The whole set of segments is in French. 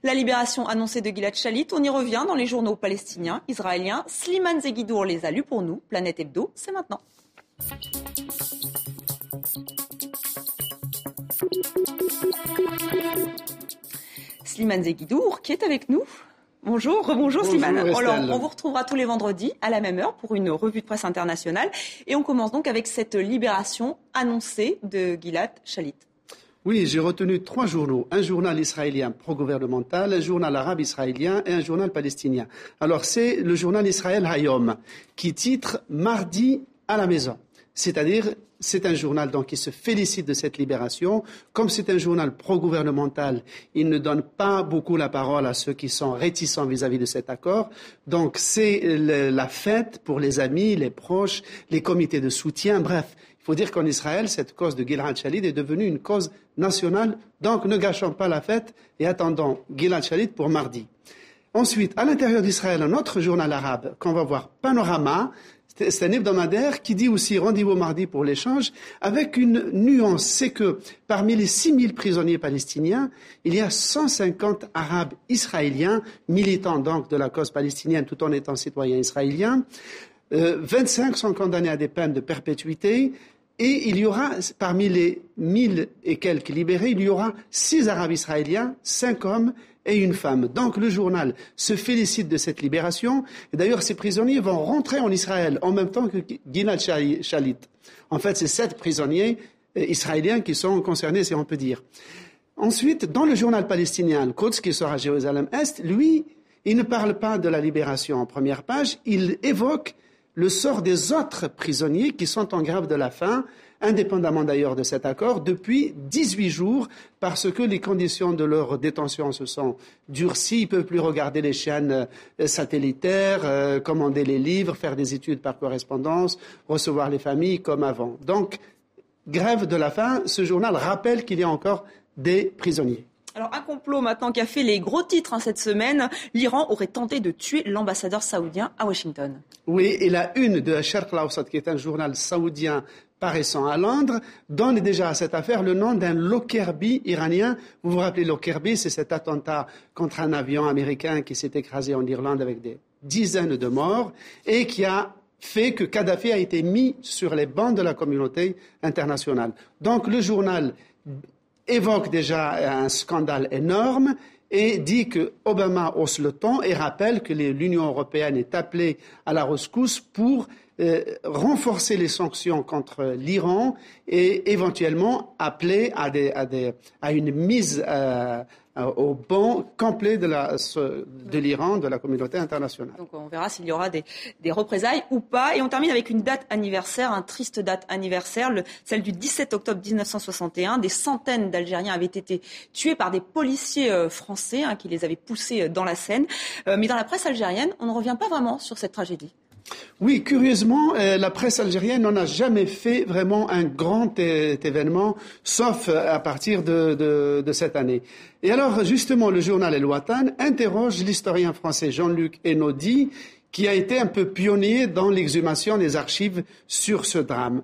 La libération annoncée de Gilad Shalit, on y revient dans les journaux palestiniens, israéliens. Slimane Zeguidour les a lus pour nous. Planète Hebdo, c'est maintenant. Slimane Zeguidour qui est avec nous. Bonjour, rebonjour Slimane. Alors, on vous retrouvera tous les vendredis à la même heure pour une revue de presse internationale. Et on commence donc avec cette libération annoncée de Gilad Shalit. Oui, j'ai retenu 3 journaux. Un journal israélien pro-gouvernemental, un journal arabe israélien et un journal palestinien. Alors, c'est le journal Israël Hayom qui titre « Mardi à la maison ». C'est-à-dire, c'est un journal donc, qui se félicite de cette libération. Comme c'est un journal pro-gouvernemental, il ne donne pas beaucoup la parole à ceux qui sont réticents vis-à-vis de cet accord. Donc, c'est la fête pour les amis, les proches, les comités de soutien. Bref, il faut dire qu'en Israël, cette cause de Gilad Shalit est devenue une cause nationale. Donc, ne gâchons pas la fête et attendons Gilad Shalit pour mardi. Ensuite, à l'intérieur d'Israël, un autre journal arabe qu'on va voir, Panorama. C'est un hebdomadaire qui dit aussi rendez-vous mardi pour l'échange avec une nuance. C'est que parmi les 6000 prisonniers palestiniens, il y a 150 Arabes israéliens, militants donc de la cause palestinienne tout en étant citoyens israéliens. 25 sont condamnés à des peines de perpétuité. Et il y aura, parmi les 1000 et quelques libérés, il y aura 6 Arabes israéliens, 5 hommes et une femme. Donc le journal se félicite de cette libération. Et d'ailleurs, ces prisonniers vont rentrer en Israël en même temps que Gilad Shalit. En fait, c'est 7 prisonniers israéliens qui sont concernés, si on peut dire. Ensuite, dans le journal palestinien, Al-Quds, qui sort à Jérusalem-Est, lui, il ne parle pas de la libération en première page, il évoque le sort des autres prisonniers qui sont en grève de la faim, indépendamment d'ailleurs de cet accord, depuis 18 jours, parce que les conditions de leur détention se sont durcies. Ils ne peuvent plus regarder les chaînes satellitaires, commander les livres, faire des études par correspondance, recevoir les familles comme avant. Donc, grève de la faim, ce journal rappelle qu'il y a encore des prisonniers. Alors, un complot maintenant qui a fait les gros titres cette semaine. L'Iran aurait tenté de tuer l'ambassadeur saoudien à Washington. Oui, et la une de Sharq al-Awsat, qui est un journal saoudien paraissant à Londres, donne déjà à cette affaire le nom d'un Lockerbie iranien. Vous vous rappelez Lockerbie, c'est cet attentat contre un avion américain qui s'est écrasé en Irlande avec des dizaines de morts et qui a fait que Kadhafi a été mis sur les bancs de la communauté internationale. Donc le journal évoque déjà un scandale énorme et dit que Obama hausse le ton et rappelle que l'Union européenne est appelée à la rescousse pour renforcer les sanctions contre l'Iran et éventuellement appeler à une mise au banc complet de l'Iran, de la communauté internationale. Donc on verra s'il y aura des représailles ou pas. Et on termine avec une date anniversaire, une triste date anniversaire, celle du 17 octobre 1961. Des centaines d'Algériens avaient été tués par des policiers français qui les avaient poussés dans la Seine. Mais dans la presse algérienne, on ne revient pas vraiment sur cette tragédie. Oui, curieusement, la presse algérienne n'en a jamais fait vraiment un grand événement, sauf à partir de cette année. Et alors, justement, le journal El Watan interroge l'historien français Jean-Luc Enaudi, qui a été un peu pionnier dans l'exhumation des archives sur ce drame.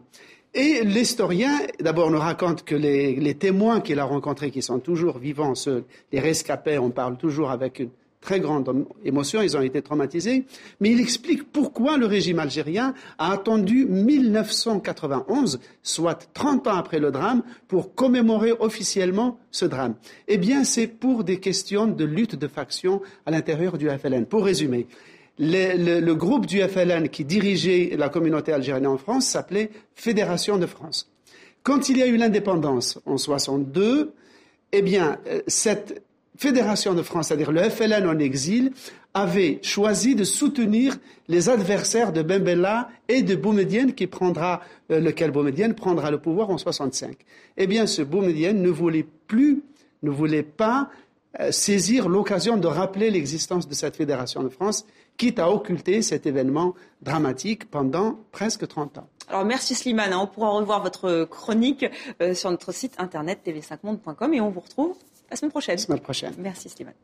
Et l'historien, d'abord, nous raconte que les témoins qu'il a rencontrés, qui sont toujours vivants, les rescapés, on parle toujours avec une très grande émotion, ils ont été traumatisés, mais il explique pourquoi le régime algérien a attendu 1991, soit 30 ans après le drame, pour commémorer officiellement ce drame. Eh bien, c'est pour des questions de lutte de faction à l'intérieur du FLN. Pour résumer, le groupe du FLN qui dirigeait la communauté algérienne en France s'appelait Fédération de France. Quand il y a eu l'indépendance en 1962, eh bien, cette Fédération de France, c'est-à-dire le FLN en exil, avait choisi de soutenir les adversaires de Ben Bella et de Boumedienne, lequel Boumedienne prendra le pouvoir en 1965. Eh bien, ce Boumedienne ne voulait pas saisir l'occasion de rappeler l'existence de cette Fédération de France, quitte à occulter cet événement dramatique pendant presque 30 ans. Alors merci Slimane, on pourra revoir votre chronique sur notre site internet tv5monde.com et on vous retrouve la semaine prochaine. Semaine prochaine. Merci Slimane.